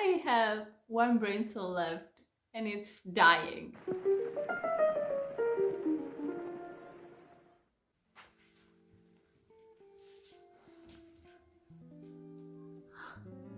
I have one brain cell left and it's dying.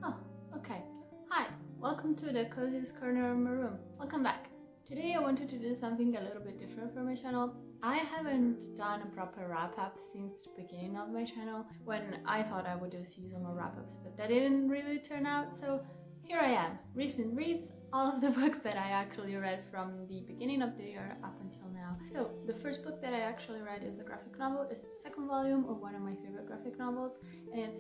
Oh, okay. Hi, welcome to the coziest corner of my room. Welcome back. Today I wanted to do something a little bit different for my channel. I haven't done a proper wrap-up since the beginning of my channel, when I thought I would do seasonal wrap-ups, but that didn't really turn out, so here I am. Recent reads, all of the books that I actually read from the beginning of the year up until now. So the first book that I actually read is a graphic novel. It's the second volume of one of my favorite graphic novels, and it's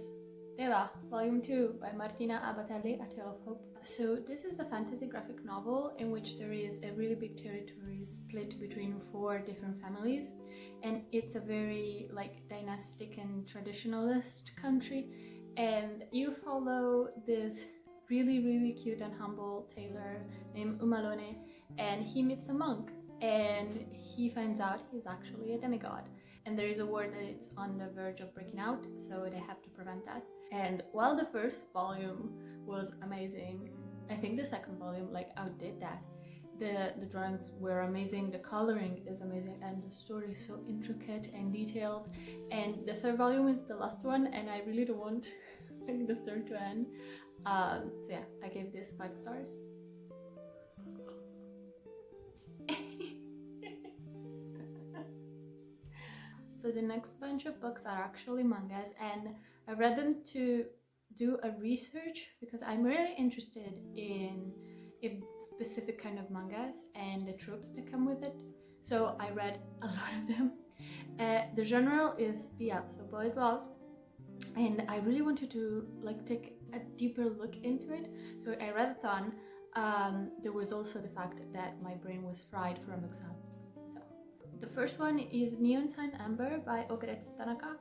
Deva, Volume 2 by Martina Abatelli, A Tale of Hope. So this is a fantasy graphic novel in which there is a really big territory split between 4 different families, and it's a very dynastic and traditionalist country, and you follow this really cute and humble tailor named Umalone, and he meets a monk and he finds out he's actually a demigod, and there is a war that it's on the verge of breaking out, so they have to prevent that. And while the first volume was amazing, I think the second volume outdid that. The drawings were amazing, the coloring is amazing, and the story is so intricate and detailed. And the third volume is the last one, and I really don't want the story to end. So yeah, I gave this 5 stars. So the next bunch of books are actually mangas, and I read them to do a research because I'm really interested in a specific kind of mangas and the tropes that come with it. So I read a lot of them. The genre is BL, so boys love, and I really wanted to take a deeper look into it. So I read a ton. There was also the fact that my brain was fried from exams. So the first one is Neon Sign Amber by Ogretsu Tanaka.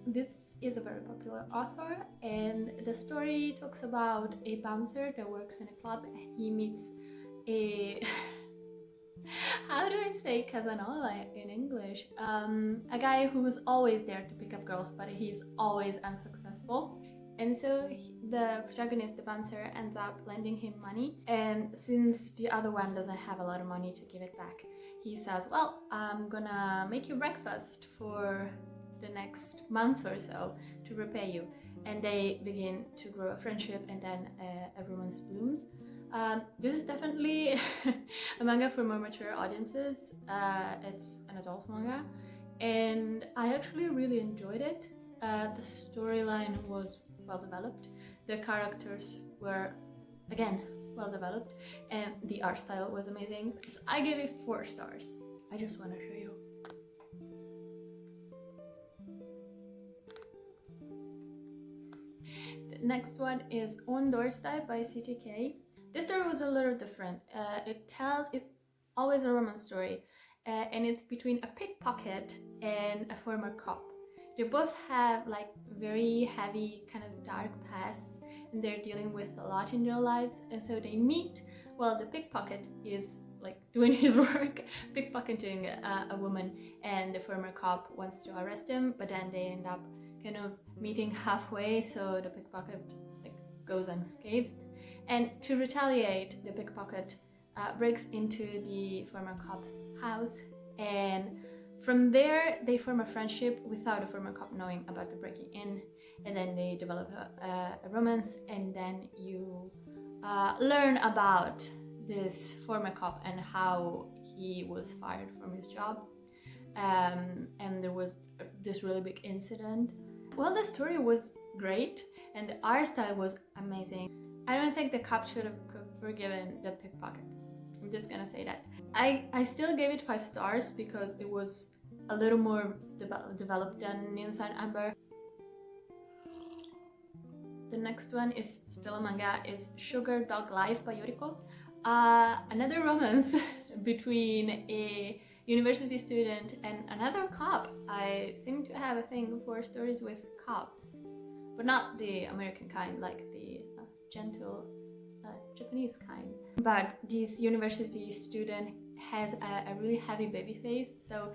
This is a very popular author, and the story talks about a bouncer that works in a club, and he meets a how do I say Casanova in English? A guy who's always there to pick up girls, but he's always unsuccessful. And so the protagonist, the bouncer, ends up lending him money, and since the other one doesn't have a lot of money to give it back, he says, well, I'm gonna make you breakfast for the next month or so to repay you. And they begin to grow a friendship, and then a romance blooms. This is definitely a manga for more mature audiences. It's an adult manga, and I actually really enjoyed it. The storyline was well developed, the characters were again well developed, and the art style was amazing. So I gave it 4 stars. I just want to show you. The next one is On Doorstep by CTK. This story was a little different. It's always a romance story, and it's between a pickpocket and a former cop. They both have very heavy kind of dark pasts, and they're dealing with a lot in their lives, and so they meet while the pickpocket is doing his work, pickpocketing a woman, and the former cop wants to arrest him, but then they end up kind of meeting halfway, so the pickpocket goes unscathed. And to retaliate, the pickpocket breaks into the former cop's house, and from there they form a friendship without the former cop knowing about the breaking in, and then they develop a romance, and then you learn about this former cop and how he was fired from his job, and there was this really big incident. Well, the story was great and the art style was amazing. I don't think the cop should have forgiven the pickpocket. I'm just gonna say that. I still gave it 5 stars because it was a little more developed than Neon Sign Amber. The next one is still a manga, is Sugar Dog Life by Yoriko. Another romance between a university student and another cop. I seem to have a thing for stories with cops, but not the American kind, like the gentle Japanese kind. But this university student has a really heavy baby face, so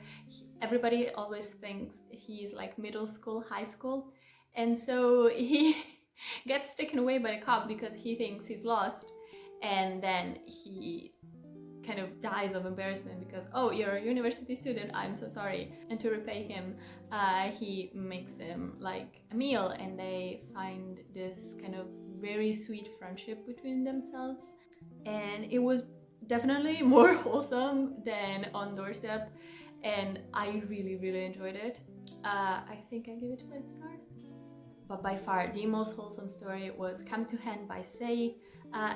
everybody always thinks he's middle school, high school, and so he gets taken away by the cop because he thinks he's lost, and then he kind of dies of embarrassment because, oh, you're a university student, I'm so sorry. And to repay him, he makes him like a meal, and they find this kind of very sweet friendship between themselves. And it was definitely more wholesome than On Doorstep, and I really enjoyed it. I think I give it 5 stars. But by far the most wholesome story was Come to Hand by Sei.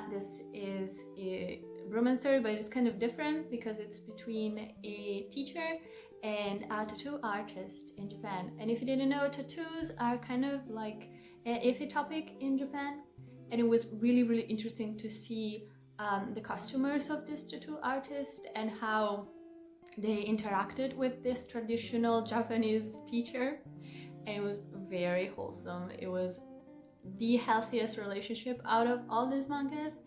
This is a romance story, but it's kind of different because it's between a teacher and a tattoo artist in Japan. And if you didn't know, tattoos are kind of like an iffy topic in Japan. And it was really interesting to see the customers of this tattoo artist and how they interacted with this traditional Japanese teacher. And it was very wholesome. It was the healthiest relationship out of all these mangas,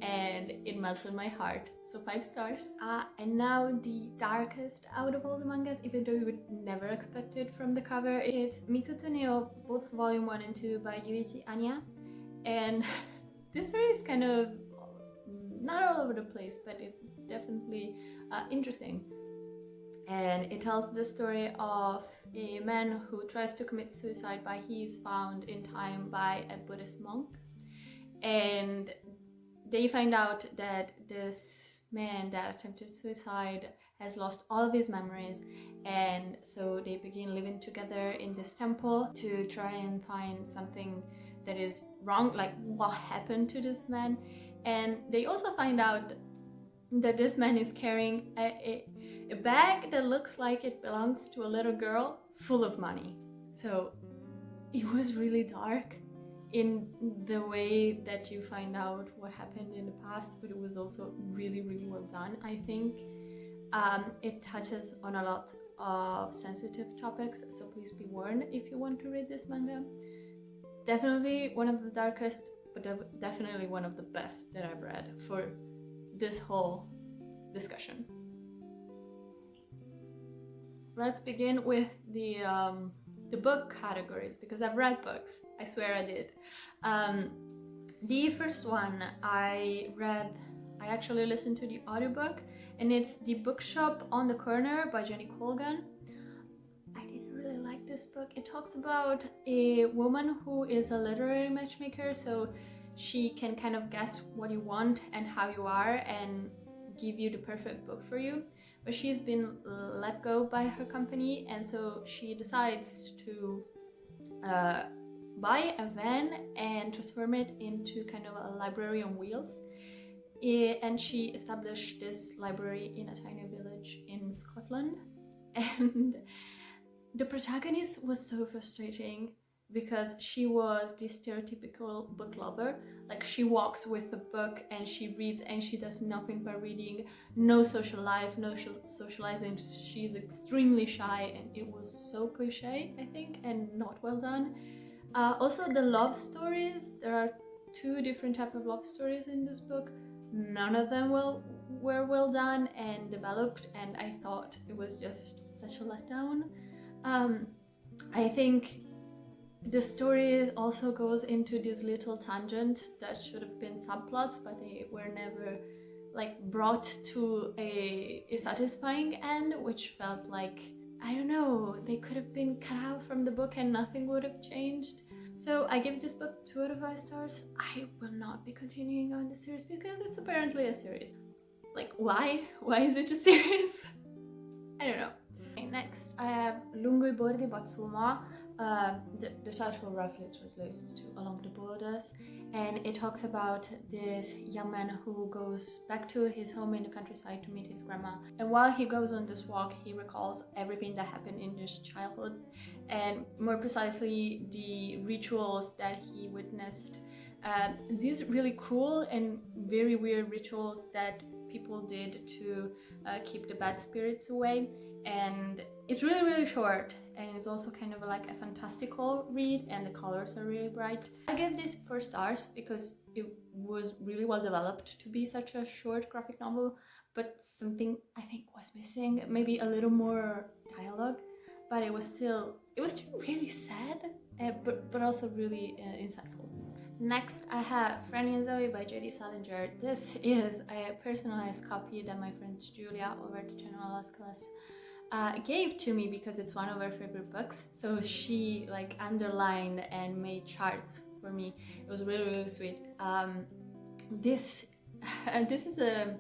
and it melted my heart. So 5 stars. And now the darkest out of all the mangas, even though you would never expect it from the cover, it's Mikoto Neo, both volume 1 and 2 by Yuichi Anya. And this story is kind of not all over the place, but it's definitely interesting. And it tells the story of a man who tries to commit suicide, but he's found in time by a Buddhist monk. And they find out that this man that attempted suicide has lost all of his memories, and so they begin living together in this temple to try and find something that is wrong, like what happened to this man. And they also find out that this man is carrying a bag that looks like it belongs to a little girl full of money. So it was really dark in the way that you find out what happened in the past, but it was also really well done. I think it touches on a lot of sensitive topics, so please be warned if you want to read this manga. Definitely one of the darkest, but definitely one of the best that I've read for this whole discussion. Let's begin with the book categories, because I've read books. I swear I did. The first one I actually listened to the audiobook, and it's The Bookshop on the Corner by Jenny Colgan. I didn't really like this book. It talks about a woman who is a literary matchmaker, so she can kind of guess what you want and how you are and give you the perfect book for you. But she's been let go by her company, and so she decides to buy a van and transform it into kind of a library on wheels. And she established this library in a tiny village in Scotland. And the protagonist was so frustrating because she was the stereotypical book lover. Like, she walks with a book and she reads and she does nothing but reading. No social life, no socializing. She's extremely shy, and it was so cliche, I think, and not well done. Also, the love stories. There are 2 different types of love stories in this book. None of them were well done and developed, and I thought it was just such a letdown. I think the story also goes into this little tangent that should have been subplots, but they were never like brought to a satisfying end, which felt like, I don't know, they could have been cut out from the book and nothing would have changed. So I give this book 2 out of 5 stars. I will not be continuing on the series because it's apparently a series. Like, why? Why is it a series? I don't know. Okay, next I have Lungo I bordi Batsuma. The title roughly translates to Along the Borders, and it talks about this young man who goes back to his home in the countryside to meet his grandma. And while he goes on this walk, he recalls everything that happened in his childhood, and more precisely the rituals that he witnessed. These really cruel and very weird rituals that people did to keep the bad spirits away. And it's really short, and it's also kind of like a fantastical read, and the colors are really bright. I give this 4 stars because it was really well developed to be such a short graphic novel, but something I think was missing, maybe a little more dialogue, but it was still really sad, but also really insightful. Next, I have Franny and Zoe by J.D. Salinger. This is a personalized copy that my friend Julia over at the General Arts class gave to me because it's one of her favorite books. So she like underlined and made charts for me. It was really, really sweet. This is a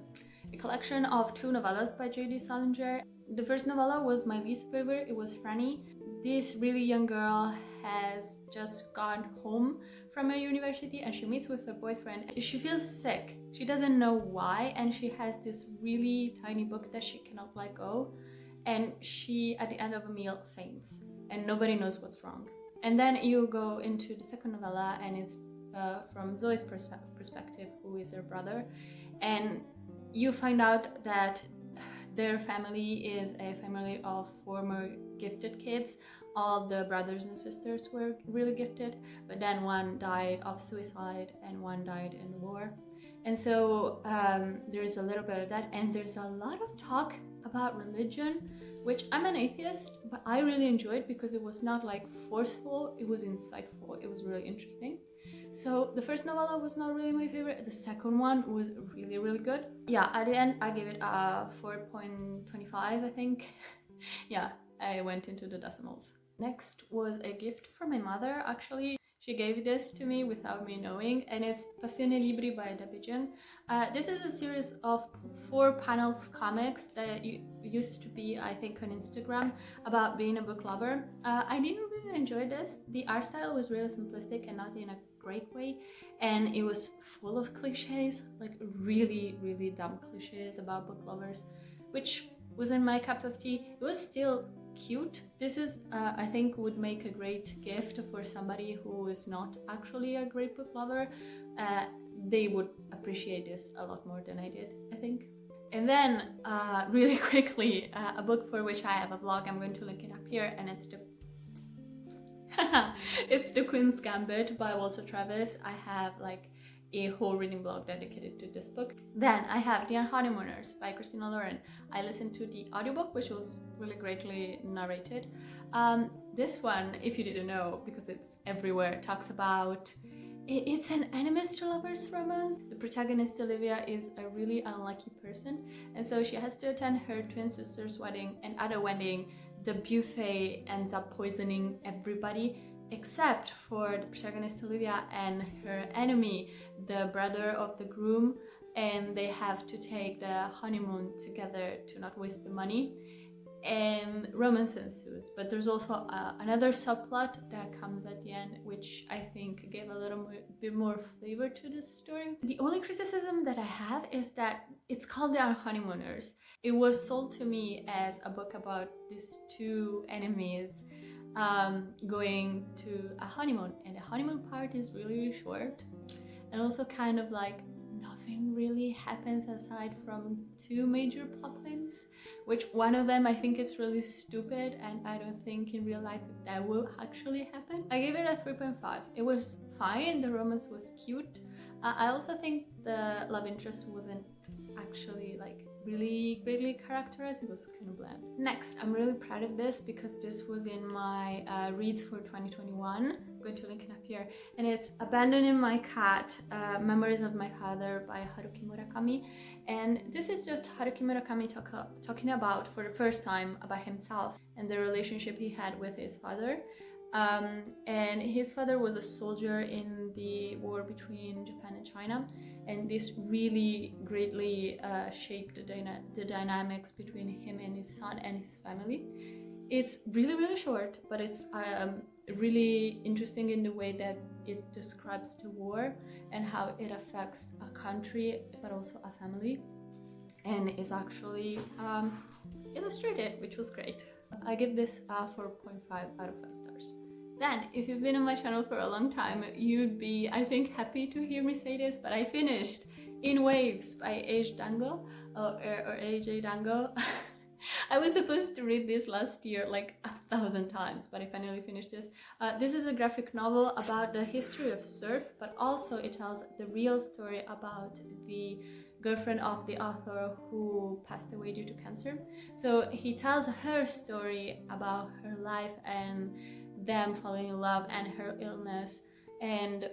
collection of 2 novellas by J.D. Salinger. The first novella was my least favorite. It was Franny. This really young girl has just gone home from a university and she meets with her boyfriend. She feels sick. She doesn't know why, and she has this really tiny book that she cannot let go. And she, at the end of a meal, faints and nobody knows what's wrong. And then you go into the second novella and it's from Zoe's perspective, who is her brother. And you find out that their family is a family of former gifted kids. All the brothers and sisters were really gifted, but then one died of suicide and one died in the war. And so there's a little bit of that, and there's a lot of talk about religion, which I'm an atheist, but I really enjoyed because it was not like forceful, it was insightful, it was really interesting. So the first novella was not really my favorite. The second one was really, really good. Yeah, at the end I gave it a 4.25, I think. Yeah, I went into the decimals. Next was a gift from my mother, actually. She gave this to me without me knowing, and it's Passione Libri by Dabijan. This is a series of 4 panels comics that used to be, I think, on Instagram about being a book lover. I didn't really enjoy this. The art style was really simplistic and not in a great way, and it was full of cliches, like really, really dumb cliches about book lovers, which wasn't my cup of tea. It was still cute. This is I think would make a great gift for somebody who is not actually a great book lover. They would appreciate this a lot more than I did, I think. And then really quickly, a book for which I have a vlog, I'm going to link it up here, and it's it's The Queen's Gambit by Walter Travis. I have like a whole reading blog dedicated to this book. Then I have The Honeymooners by Christina Lauren. I listened to the audiobook, which was really greatly narrated. This one, if you didn't know, because it's everywhere, talks about it's an enemies to lovers romance. The protagonist Olivia is a really unlucky person, and so she has to attend her twin sister's wedding, and at a wedding the buffet ends up poisoning everybody except for the protagonist Olivia and her enemy, the brother of the groom, and they have to take the honeymoon together to not waste the money, and romance ensues. But there's also another subplot that comes at the end, which I think gave a little bit more flavor to this story. The only criticism that I have is that it's called The Honeymooners. It was sold to me as a book about these 2 enemies going to a honeymoon, and the honeymoon part is really, really short, and also kind of like nothing really happens aside from 2 major plot points, which one of them I think is really stupid, and I don't think in real life that will actually happen. I gave it a 3.5. It was fine, the romance was cute. I also think the love interest wasn't actually like really greatly characterized. It was kind of bland. Next, I'm really proud of this because this was in my reads for 2021. I'm going to link it up here, and it's Abandoning My Cat, Memories of My Father by Haruki Murakami. And this is just Haruki Murakami talking about, for the first time, about himself and the relationship he had with his father. And his father was a soldier in the war between Japan and China, and this really greatly shaped the dynamics between him and his son and his family. It's really, really short, but it's really interesting in the way that it describes the war and how it affects a country, but also a family, and it's actually illustrated, which was great. I give this a 4.5 out of 5 stars. Then, if you've been on my channel for a long time, you'd be, I think, happy to hear me say this, but I finished In Waves by AJ Dango, or AJ Dango. I was supposed to read this last year like 1,000 times, but I finally finished this. This is a graphic novel about the history of surf, but also it tells the real story about the girlfriend of the author who passed away due to cancer. So he tells her story about her life and them falling in love and her illness, and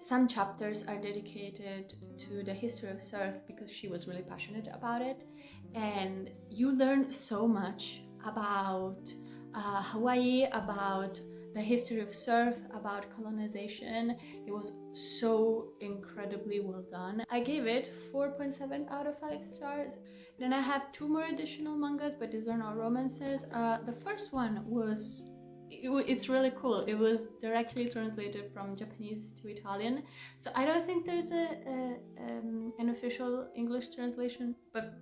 some chapters are dedicated to the history of surf because she was really passionate about it, and you learn so much about Hawaii, about the history of surf, about colonization. It was so incredibly well done. I gave it 4.7 out of 5 stars. Then I have 2 more additional mangas, but these are not romances. The first one was it's really cool. It was directly translated from Japanese to Italian, so I don't think there's an official English translation, but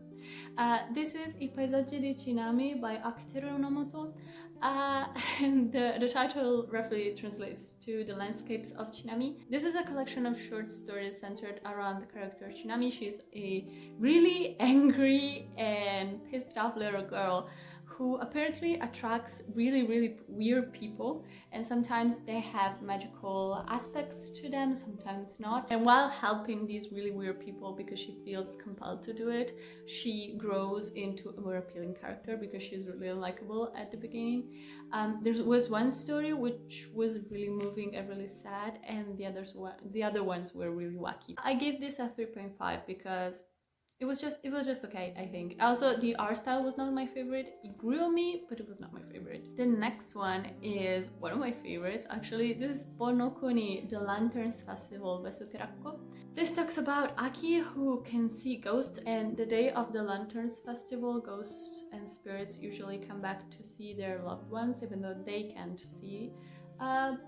this is I paesaggi di Chinami by Akiteru Unomoto, and the title roughly translates to the landscapes of Chinami. This is a collection of short stories centered around the character Chinami. She's a really angry and pissed off little girl who apparently attracts really weird people, and sometimes they have magical aspects to them, sometimes not. And while helping these really weird people because she feels compelled to do it, she grows into a more appealing character because she's really unlikable at the beginning. There was one story which was really moving and really sad, and the other ones were really wacky. I gave this a 3.5 because it was just okay, I think. Also, the art style was not my favorite. It grew on me, but it was not my favorite. The next one is one of my favorites, actually. This is Ponokuni, the Lanterns Festival by Sukerakko. This talks about Aki, who can see ghosts, and the day of the Lanterns Festival, ghosts and spirits usually come back to see their loved ones, even though they can't see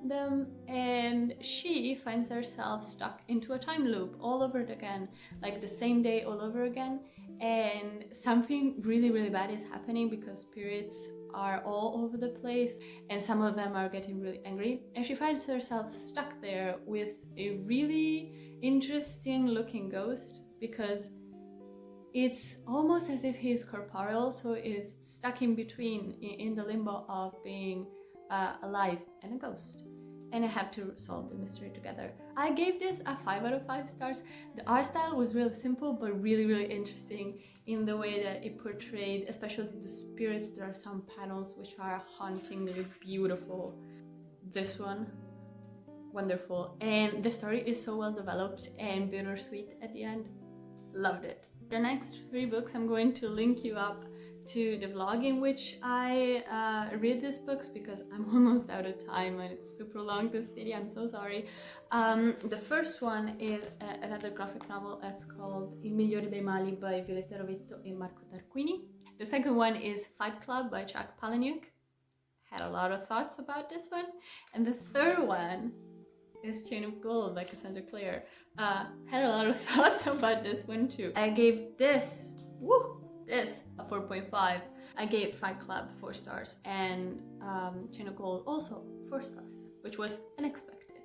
them, and she finds herself stuck into a time loop all over again, like the same day all over again, and something really bad is happening because spirits are all over the place and some of them are getting really angry, and she finds herself stuck there with a really interesting looking ghost because it's almost as if he's corporeal, so is stuck in between in the limbo of being alive and a ghost, and I have to solve the mystery together. I gave this a 5 out of 5 stars. The art style was really simple but really interesting in the way that it portrayed, especially the spirits. There are some panels which are hauntingly beautiful. This one, wonderful, and the story is so well developed and bittersweet at the end. Loved it. The next 3 books, I'm going to link you up to the vlog in which I read these books because I'm almost out of time and it's super long, this video, I'm so sorry. The first one is another graphic novel that's called Il migliore dei mali by Violetta Rovetto and Marco Tarquini. The second one is Fight Club by Chuck Palahniuk. Had a lot of thoughts about this one. And the third one is Chain of Gold by Cassandra Clare. Had a lot of thoughts about this one too. I gave this a 4.5. I gave Fight Club 4 stars and Chain of Gold also 4 stars, which was unexpected.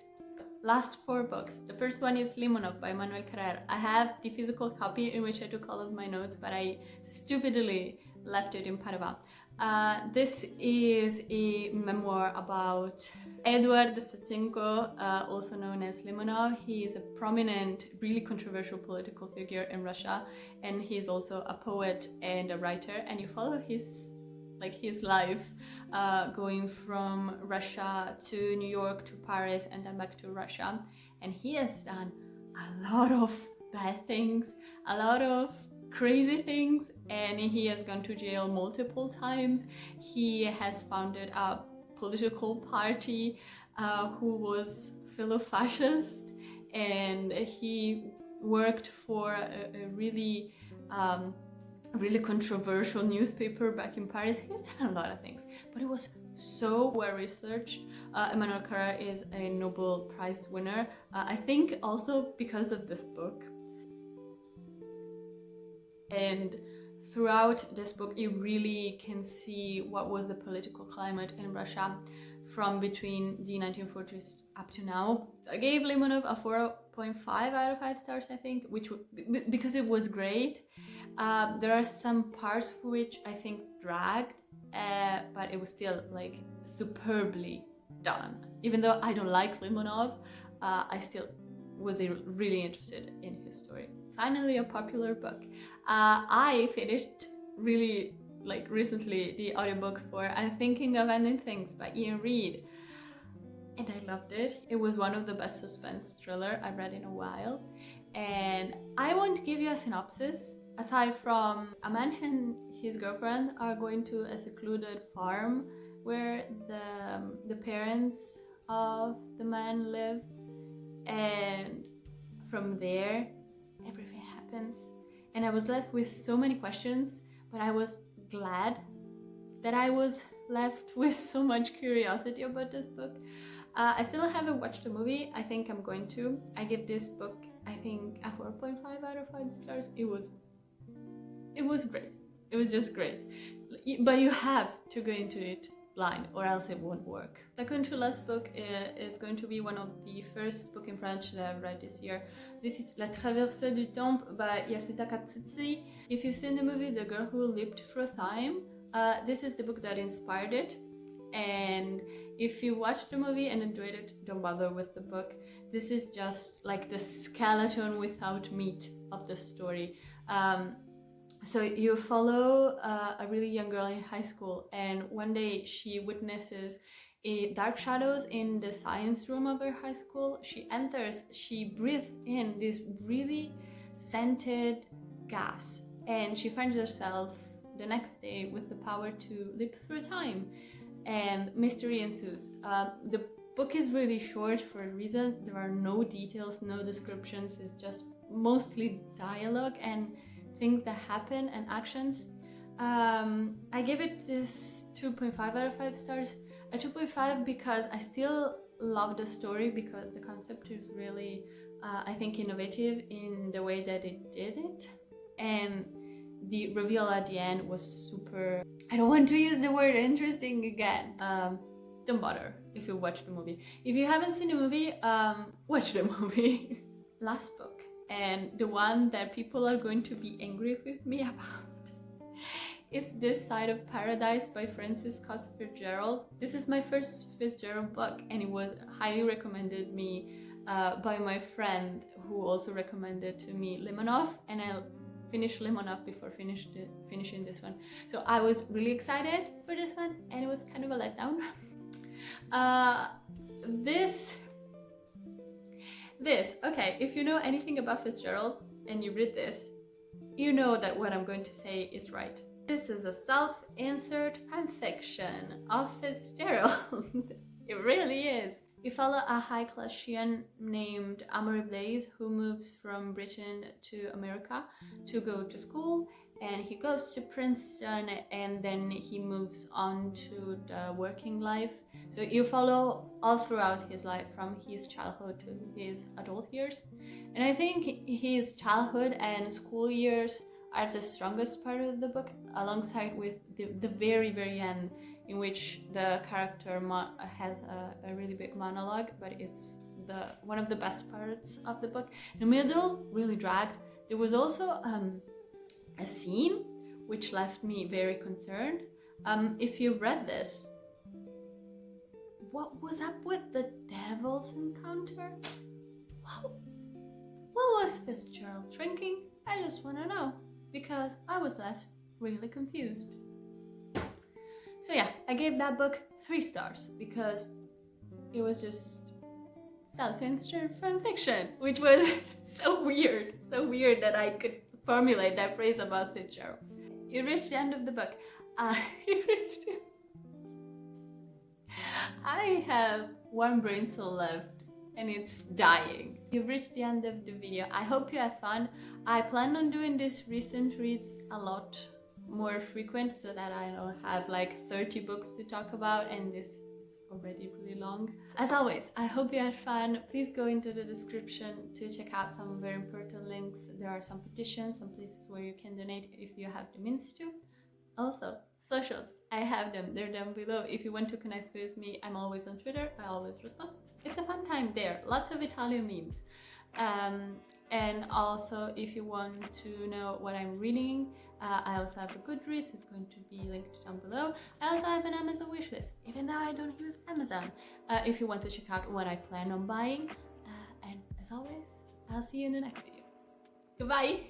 Last 4 books. The first one is Lemonov by Manuel Carrer. I have the physical copy in which I took all of my notes, but I stupidly left it in Padova. This is a memoir about Eduard Stachenko, also known as Lemonov. He is a prominent, really controversial political figure in Russia, and he's also a poet and a writer, and you follow his life going from Russia to New York to Paris and then back to Russia. And he has done a lot of bad things, a lot of crazy things, and he has gone to jail multiple times. He has founded a political party who was philo-fascist, and he worked for a really controversial newspaper back in Paris. He's done a lot of things, but it was so well researched. Emmanuel Carrère is a Nobel Prize winner, I think also because of this book. And throughout this book you really can see what was the political climate in Russia from between the 1940s up to now. So I gave Lemonov a 4.5 out of 5 stars, I think, which because it was great. There are some parts which I think dragged, but it was still like superbly done. Even though I don't like Lemonov, I still was really interested in his story. Finally, a popular book. I finished really recently the audiobook for I'm Thinking of Ending Things by Ian Reid. and I loved it. It was one of the best suspense thriller I've read in a while. And I won't give you a synopsis. Aside from a man and his girlfriend are going to a secluded farm where the parents of the man live, and from there everything happens. And I was left with so many questions, but I was glad that I was left with so much curiosity about this book. I still haven't watched the movie. I think I'm going to. I give this book, I think, a 4.5 out of 5 stars. It was great. It was just great. But you have to go into it blind or else it won't work. Second to last book is going to be one of the first book in French that I've read this year. This is Traverso du Temps by Yasuda Katsutsui. If you've seen the movie The Girl Who Leaped Through Time, this is the book that inspired it. And if you watched the movie and enjoyed it, don't bother with the book. This is just like the skeleton without meat of the story. So you follow a really young girl in high school, and one day she witnesses dark shadows in the science room of her high school. She enters, she breathes in this really scented gas, and she finds herself the next day with the power to leap through time, and mystery ensues. The book is really short for a reason. There are no details, no descriptions. It's just mostly dialogue and things that happen and actions. I give it this 2.5 out of 5 stars. A 2.5 because I still love the story, because the concept is really, I think, innovative in the way that it did it. And the reveal at the end was super, I don't want to use the word interesting again. Don't bother if you watch the movie. If you haven't seen the movie, watch the movie. Last book, and the one that people are going to be angry with me about, is This Side of Paradise by Francis Scott Fitzgerald. This is my first Fitzgerald book, and it was highly recommended me by my friend, who also recommended to me Lemonov, and I finished Lemonov before finishing this one. So I was really excited for this one, and it was kind of a letdown. Okay, if you know anything about Fitzgerald and you read this, you know that what I'm going to say is right. This is a self-insert fanfiction of Fitzgerald. It really is. We follow a high-class Shian named Amory Blaze who moves from Britain to America to go to school, and he goes to Princeton, and then he moves on to the working life. So you follow all throughout his life, from his childhood to his adult years. And I think his childhood and school years are the strongest part of the book, alongside with the very, very end, in which the character has a really big monologue, but it's one of the best parts of the book. The middle really dragged. There was also a scene which left me very concerned. If you read this, what was up with the devil's encounter? What was Fitzgerald drinking? I just want to know, because I was left really confused. So yeah, I gave that book 3 stars because it was just self-insert fanfiction, which was so weird that I could formulate that phrase about Fitzgerald. You reached the end of the book. I have one brain cell left and it's dying. You've reached the end of the video. I hope you had fun. I plan on doing these recent reads a lot more frequent, so that I don't have like 30 books to talk about, and this is already really long. As always, I hope you had fun. Please go into the description to check out some very important links. There are some petitions, some places where you can donate if you have the means to. Also, socials, I have them. They're down below. If you want to connect with me, I'm always on Twitter. I always respond. It's a fun time there. Lots of Italian memes. And also, if you want to know what I'm reading, I also have a Goodreads. It's going to be linked down below. I also have an Amazon wishlist, even though I don't use Amazon. If you want to check out what I plan on buying. And as always, I'll see you in the next video. Goodbye!